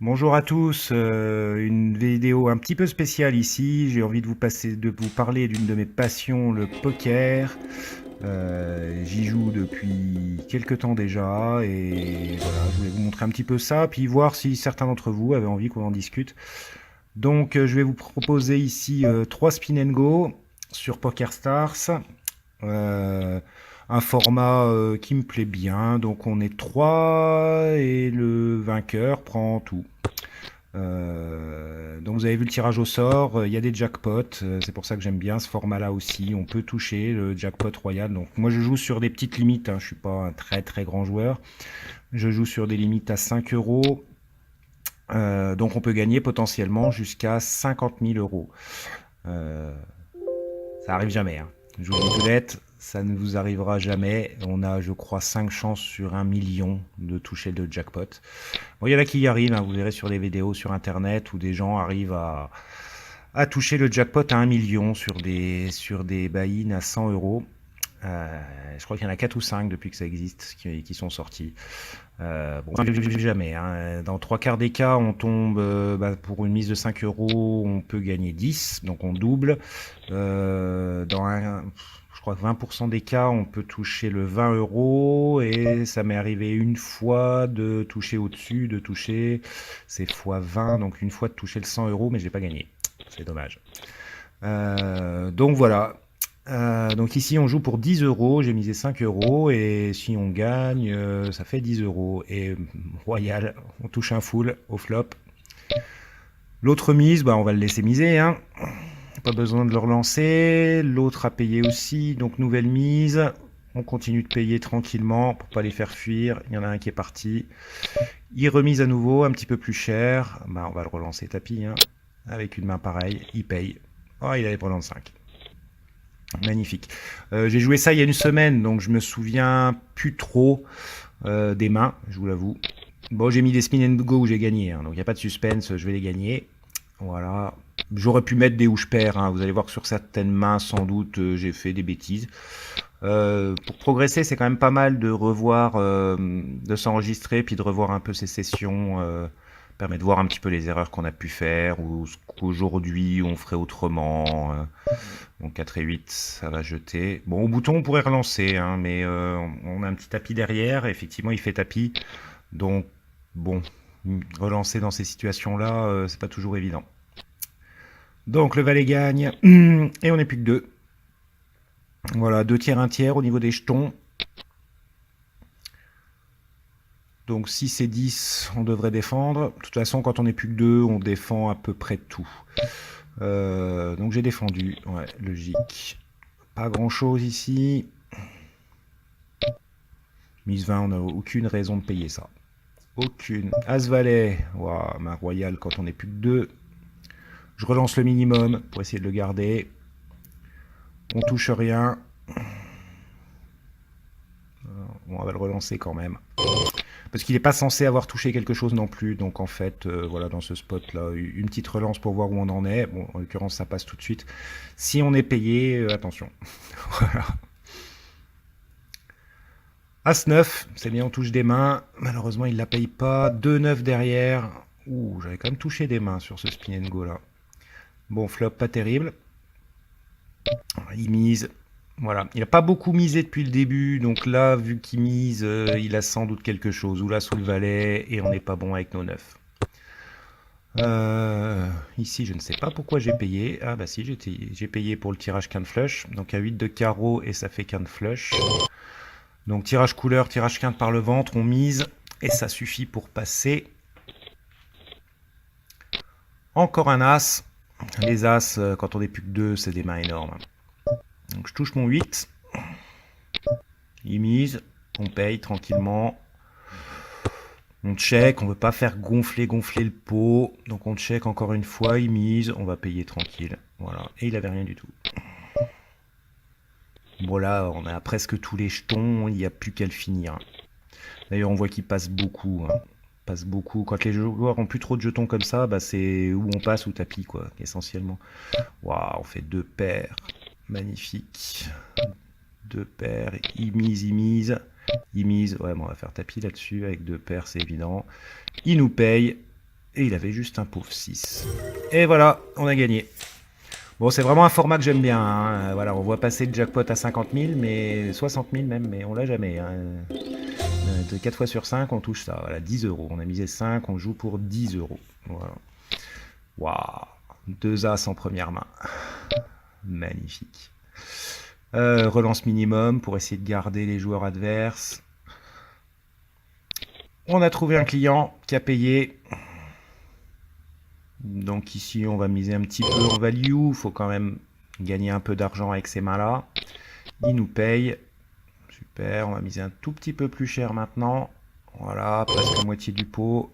Bonjour à tous, une vidéo un petit peu spéciale ici. J'ai envie de vous parler d'une de mes passions, le poker. J'y joue depuis quelques temps déjà et voilà, je voulais vous montrer un petit peu ça, puis voir si certains d'entre vous avaient envie qu'on en discute. Donc, je vais vous proposer ici 3 spin and go sur PokerStars. Euh, un format qui me plaît bien. Donc, on est 3 et le vainqueur prend tout. Donc vous avez vu le tirage au sort, il y a des jackpots, c'est pour ça que j'aime bien ce format-là aussi. On peut toucher le jackpot royal. Donc moi je joue sur des petites limites, hein. Je suis pas un très très grand joueur. Je joue sur des limites à 5 euros. Donc on peut gagner potentiellement jusqu'à 50 000 euros. Euh, Ça arrive jamais, hein. Je vous le dis tout net, ça ne vous arrivera jamais. On a, je crois, 5 chances sur 1 million de toucher le jackpot. Bon, il y en a qui y arrivent, hein, vous verrez sur les vidéos sur internet où des gens arrivent à toucher le jackpot à 1 million sur des buy-in à 100 euros. Je crois qu'il y en a 4 ou 5 depuis que ça existe qui sont sortis. Bon, jamais, hein. Dans 3 quarts des cas, on tombe pour une mise de 5 euros, on peut gagner 10, donc on double. Je crois que 20% des cas, on peut toucher le 20 euros et ça m'est arrivé une fois de toucher au-dessus, de toucher, c'est fois 20, donc une fois de toucher le 100 euros, mais je n'ai pas gagné. C'est dommage. Donc voilà. Donc ici on joue pour 10 euros, j'ai misé 5 euros et si on gagne, ça fait 10 euros. Et royal, on touche un full au flop. L'autre mise, bah, on va le laisser miser, hein. Pas besoin de le relancer. L'autre a payé aussi, donc nouvelle mise. On continue de payer tranquillement pour pas les faire fuir. Il y en a un qui est parti. Il remise à nouveau, un petit peu plus cher. Bah, on va le relancer tapis, hein. Avec une main pareille, il paye. Oh, il allait prendre 5. Magnifique. J'ai joué ça il y a une semaine, donc je me souviens plus trop des mains, je vous l'avoue. Bon, j'ai mis des spin and go où j'ai gagné, hein, donc il n'y a pas de suspense, je vais les gagner. Voilà. J'aurais pu mettre des où je perds, hein. Vous allez voir que sur certaines mains, sans doute, j'ai fait des bêtises. Pour progresser, c'est quand même pas mal de revoir, de s'enregistrer, puis de revoir un peu ses sessions. Permet de voir un petit peu les erreurs qu'on a pu faire ou ce qu'aujourd'hui on ferait autrement. Donc 4 et 8, ça va jeter. Bon, au bouton, on pourrait relancer, hein, mais on a un petit tapis derrière. Et effectivement, il fait tapis. Donc, bon, relancer dans ces situations-là, c'est pas toujours évident. Donc, le valet gagne. Et on n'est plus que 2. Voilà, 2 tiers, 1 tiers au niveau des jetons. Donc 6 et 10, on devrait défendre. De toute façon, quand on n'est plus que 2, on défend à peu près tout. Donc j'ai défendu, ouais, logique. Pas grand chose ici. Mise 20, on n'a aucune raison de payer ça. Aucune. As-Valet, waouh, main royale quand on n'est plus que 2. Je relance le minimum pour essayer de le garder. On touche rien. Bon, on va le relancer quand même. Parce qu'il n'est pas censé avoir touché quelque chose non plus. Donc en fait, voilà, dans ce spot-là, une petite relance pour voir où on en est. Bon, en l'occurrence, ça passe tout de suite. Si on est payé, attention. Voilà. As-9, c'est bien, on touche des mains. Malheureusement, il ne la paye pas. 2-9 derrière. Ouh, j'avais quand même touché des mains sur ce spin and go là. Bon, flop, pas terrible. Il mise. Voilà. Il n'a pas beaucoup misé depuis le début. Donc là, vu qu'il mise, il a sans doute quelque chose. Ou là, sous le valet. Et on n'est pas bon avec nos 9. Ici, je ne sais pas pourquoi j'ai payé. Ah bah si, j'ai payé pour le tirage quinte flush. Donc à 8 de carreau et ça fait quinte flush. Donc tirage couleur, tirage quinte par le ventre, on mise. Et ça suffit pour passer. Encore un as. Les as, quand on n'est plus que 2, c'est des mains énormes. Donc je touche mon 8. Il mise. On paye tranquillement. On check. On ne veut pas faire gonfler le pot. Donc on check encore une fois. Il mise. On va payer tranquille. Voilà. Et il avait rien du tout. Bon là, on a presque tous les jetons. Il n'y a plus qu'à le finir. D'ailleurs, on voit qu'il passe beaucoup. Hein. Passe beaucoup. Quand les joueurs ont plus trop de jetons comme ça, bah c'est où on passe ou tapis, quoi, essentiellement. Waouh, on fait 2 paires. Magnifique. 2 paires. Il mise, il mise. Il mise. Ouais, bon, on va faire tapis là-dessus avec 2 paires, c'est évident. Il nous paye. Et il avait juste un pauvre 6. Et voilà, on a gagné. Bon, c'est vraiment un format que j'aime bien. Hein. Voilà, on voit passer le jackpot à 50 000, mais 60 000 même, mais on l'a jamais. Hein. De 4 fois sur 5, on touche ça. Voilà, 10 euros. On a misé 5, on joue pour 10 euros. Voilà. Waouh, 2 As en première main. Magnifique. Relance minimum pour essayer de garder les joueurs adverses. On a trouvé un client qui a payé. Donc ici, on va miser un petit peu en value. Il faut quand même gagner un peu d'argent avec ces mains-là. Il nous paye. Super, on va miser un tout petit peu plus cher maintenant. Voilà, presque moitié du pot.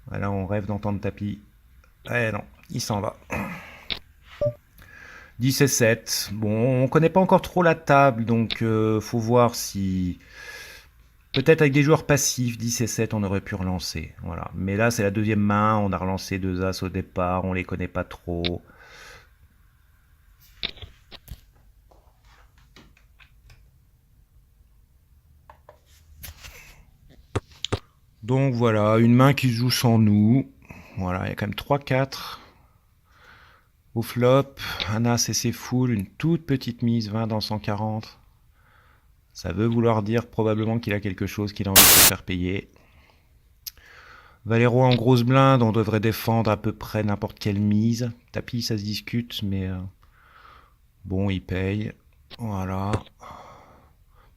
Voilà, on rêve d'entendre tapis. Eh non, il s'en va. 10 et 7. Bon, on connaît pas encore trop la table, donc faut voir si... Peut-être avec des joueurs passifs, 10 et 7, on aurait pu relancer. Voilà. Mais là, c'est la deuxième main. On a relancé 2 As au départ. On les connaît pas trop. Donc voilà, une main qui se joue sans nous. Voilà, il y a quand même 3-4. Au flop, un As et c'est full. Une toute petite mise, 20 dans 140. Ça veut vouloir dire probablement qu'il a quelque chose qu'il a envie de se faire payer. Valéro en grosse blinde, on devrait défendre à peu près n'importe quelle mise. Tapis, ça se discute, mais bon, il paye. Voilà.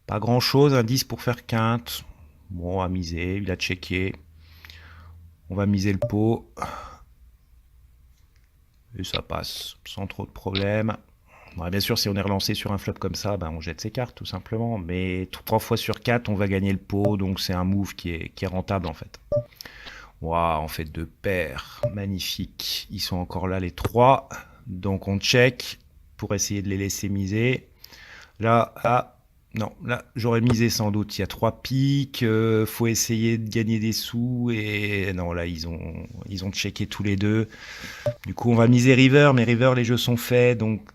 Pas grand chose, un 10 pour faire quinte. Bon, à miser, il a checké. On va miser le pot. Et ça passe sans trop de problèmes. Ouais, bien sûr, si on est relancé sur un flop comme ça, ben, on jette ses cartes tout simplement. Mais 3 fois sur 4, on va gagner le pot. Donc c'est un move qui est rentable en fait. Waouh, on fait 2 paires. Magnifique. Ils sont encore là les 3. Donc on check pour essayer de les laisser miser. Là, non, là j'aurais misé sans doute. Il y a 3 piques. Faut essayer de gagner des sous. Et non, là ils ont checké tous les deux. Du coup, on va miser river. Mais river, les jeux sont faits. Donc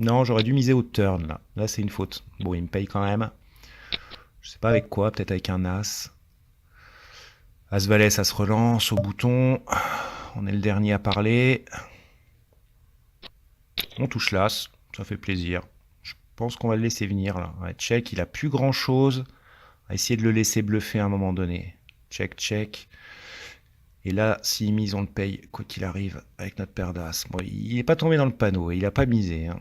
non, j'aurais dû miser au turn là. Là, c'est une faute. Bon, il me paye quand même. Je sais pas avec quoi, peut-être avec un as. As-Valet, ça se relance au bouton. On est le dernier à parler. On touche l'as, ça fait plaisir. Je pense qu'on va le laisser venir là. Ouais, check, il a plus grand chose. On va essayer de le laisser bluffer à un moment donné. Check, check. Et là, s'il mise, on le paye, quoi qu'il arrive, avec notre paire d'as. Bon, il n'est pas tombé dans le panneau, il n'a pas misé. Hein.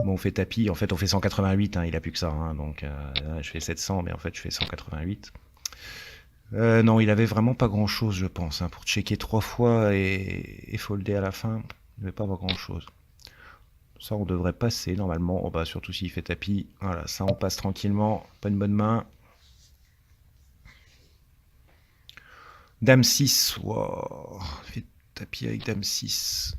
Bon, on fait tapis, en fait on fait 188, hein, il a plus que ça. Hein, donc je fais 700, mais en fait je fais 188. Non, il avait vraiment pas grand chose, je pense. Hein, pour checker 3 fois et folder à la fin, il ne devait pas avoir grand chose. Ça, on devrait passer normalement. Oh, bah, surtout s'il fait tapis. Voilà, ça, on passe tranquillement. Pas une bonne main. Dame 6. Wow. Fait tapis avec Dame 6.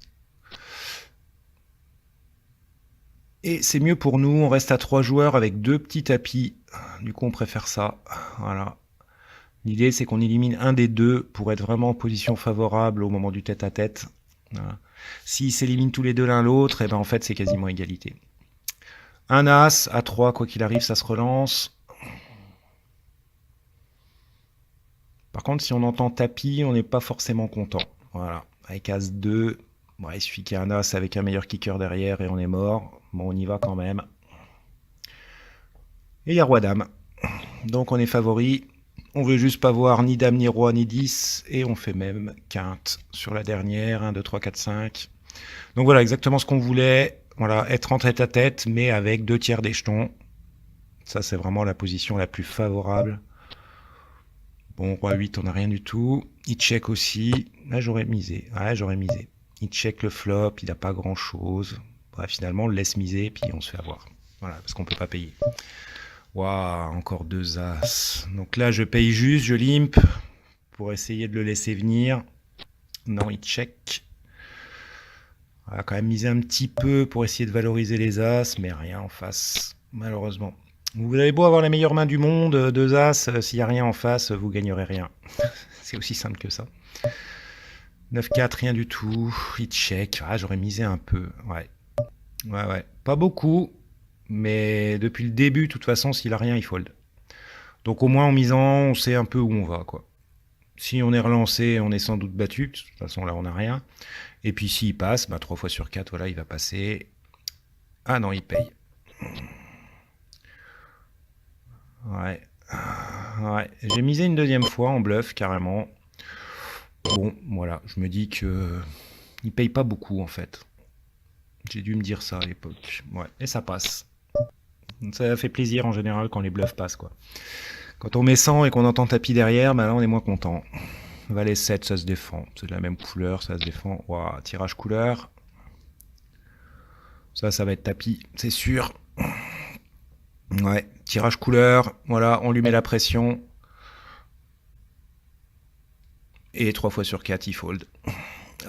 Et c'est mieux pour nous. On reste à 3 joueurs avec 2 petits tapis. Du coup, on préfère ça. Voilà. L'idée, c'est qu'on élimine un des deux pour être vraiment en position favorable au moment du tête-à-tête. Voilà. S'ils s'éliminent tous les deux l'un l'autre, et ben en fait, c'est quasiment égalité. Un as, à 3, quoi qu'il arrive, ça se relance. Par contre, si on entend tapis, on n'est pas forcément content. Voilà. Avec as 2, bon, il suffit qu'il y ait un as avec un meilleur kicker derrière et on est mort. Bon, on y va quand même. Et il y a roi-dame. Donc on est favori. On veut juste pas voir ni dame, ni roi, ni 10. Et on fait même quinte sur la dernière. 1, 2, 3, 4, 5. Donc voilà, exactement ce qu'on voulait. Voilà, être en tête-à-tête, mais avec 2 tiers des jetons. Ça, c'est vraiment la position la plus favorable. Bon, roi 8, on n'a rien du tout. Il check aussi. Là, j'aurais misé. Ouais, j'aurais misé. Il check le flop, il n'a pas grand-chose. Bref, finalement, on le laisse miser, puis on se fait avoir. Voilà, parce qu'on ne peut pas payer. Waouh, encore 2 as. Donc là, je paye juste, je limp pour essayer de le laisser venir. Non, il check. On va quand même miser un petit peu pour essayer de valoriser les as, mais rien en face, malheureusement. Vous avez beau avoir la meilleure main du monde, 2 as, s'il n'y a rien en face, vous gagnerez rien. C'est aussi simple que ça. 9-4, rien du tout. Il check. Ah, j'aurais misé un peu. Ouais. Ouais. Pas beaucoup. Mais depuis le début, de toute façon, s'il a rien, il fold. Donc au moins en misant, on sait un peu où on va, quoi. Si on est relancé, on est sans doute battu. De toute façon, là, on n'a rien. Et puis s'il passe, 3 fois sur 4, voilà, il va passer. Ah non, il paye. Ouais. Ouais. J'ai misé une deuxième fois en bluff, carrément. Bon, voilà, je me dis que il paye pas beaucoup, en fait. J'ai dû me dire ça à l'époque. Ouais, et ça passe. Ça fait plaisir en général quand les bluffs passent, quoi. Quand on met 100 et qu'on entend tapis derrière, là on est moins content. Valet 7, ça se défend. C'est de la même couleur, ça se défend. Waouh, tirage couleur. Ça va être tapis, c'est sûr. Ouais, tirage couleur. Voilà, on lui met la pression. Et 3 fois sur 4, il fold.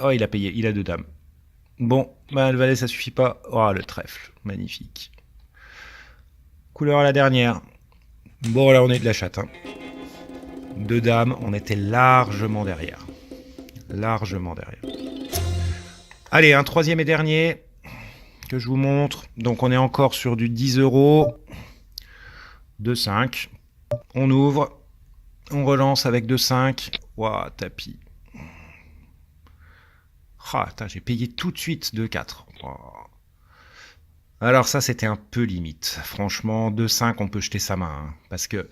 Oh, il a payé, il a 2 dames. Bon, le valet, ça suffit pas. Oh, le trèfle, magnifique. Couleur à la dernière. Bon, là, on est de la chatte. 2 dames, on était largement derrière. Largement derrière. Allez, un troisième et dernier que je vous montre. Donc, on est encore sur du 10 €. 2-5. On ouvre. On relance avec 2-5. Waouh, tapis. Ah, j'ai payé tout de suite 2-4. Wow. Alors ça, c'était un peu limite. Franchement, 2-5, on peut jeter sa main. Hein, parce que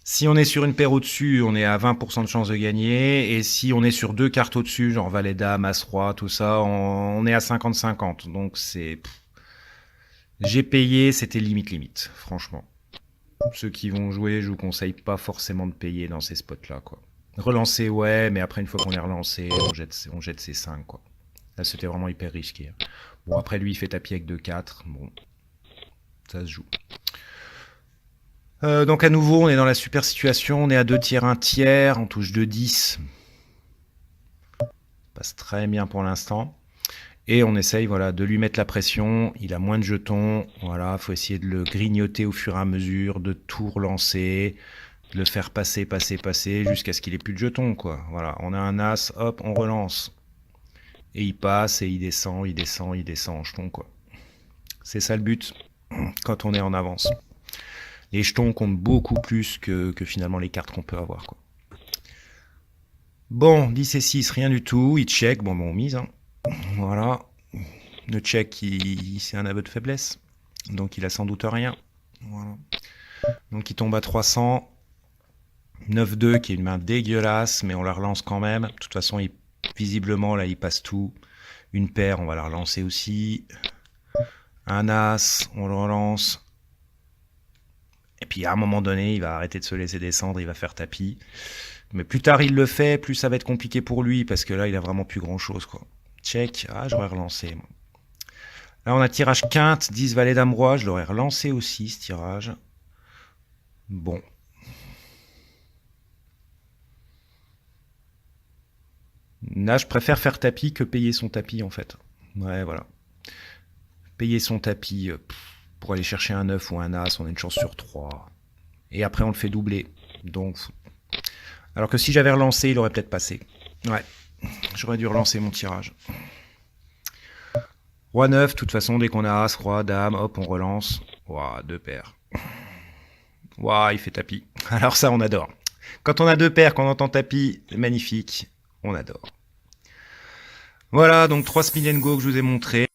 si on est sur une paire au-dessus, on est à 20% de chance de gagner. Et si on est sur 2 cartes au-dessus, genre valet dame, as roi, tout ça, on est à 50-50. Donc c'est... J'ai payé, c'était limite, franchement. Ceux qui vont jouer, je vous conseille pas forcément de payer dans ces spots-là, quoi. Relancer, ouais, mais après, une fois qu'on est relancé, on jette ses 5, quoi. Là, c'était vraiment hyper risqué. Bon, après, lui, il fait tapis avec 2-4. Bon, ça se joue. Donc, à nouveau, on est dans la super situation. On est à 2 tiers, 1 tiers. On touche 2-10. Ça passe très bien pour l'instant. Et on essaye, voilà, de lui mettre la pression. Il a moins de jetons. Voilà, faut essayer de le grignoter au fur et à mesure, de tout relancer, de le faire passer, jusqu'à ce qu'il ait plus de jetons, quoi. Voilà, on a un as, hop, on relance. Et il passe et il descend en jeton, quoi. C'est ça le but quand on est en avance. Les jetons comptent beaucoup plus que finalement les cartes qu'on peut avoir, quoi. Bon, 10 et 6, rien du tout. Il check, bon, on mise. Hein. Voilà. Le check, c'est un aveu de faiblesse. Donc il a sans doute rien. Voilà. Donc il tombe à 300. 9-2 qui est une main dégueulasse, mais on la relance quand même. De toute façon, visiblement, là, il passe tout. Une paire, on va la relancer aussi. Un as, on le relance. Et puis à un moment donné, il va arrêter de se laisser descendre, il va faire tapis. Mais plus tard il le fait, plus ça va être compliqué pour lui, parce que là, il a vraiment plus grand-chose, quoi. Check. Ah, j'aurais relancé, moi. Là, on a tirage quinte, 10 valet dame roi. Je l'aurais relancé aussi, ce tirage. Bon. Là, je préfère faire tapis que payer son tapis, en fait. Ouais, voilà. Payer son tapis pour aller chercher un 9 ou un as, on a une chance sur 3. Et après, on le fait doubler. Donc, alors que si j'avais relancé, il aurait peut-être passé. Ouais, j'aurais dû relancer mon tirage. Roi 9, de toute façon, dès qu'on a as, roi, dame, hop, on relance. Ouah, 2 paires. Ouah, il fait tapis. Alors ça, on adore. Quand on a 2 paires, qu'on entend tapis, magnifique, on adore. Voilà, donc 3 spin and go que je vous ai montré.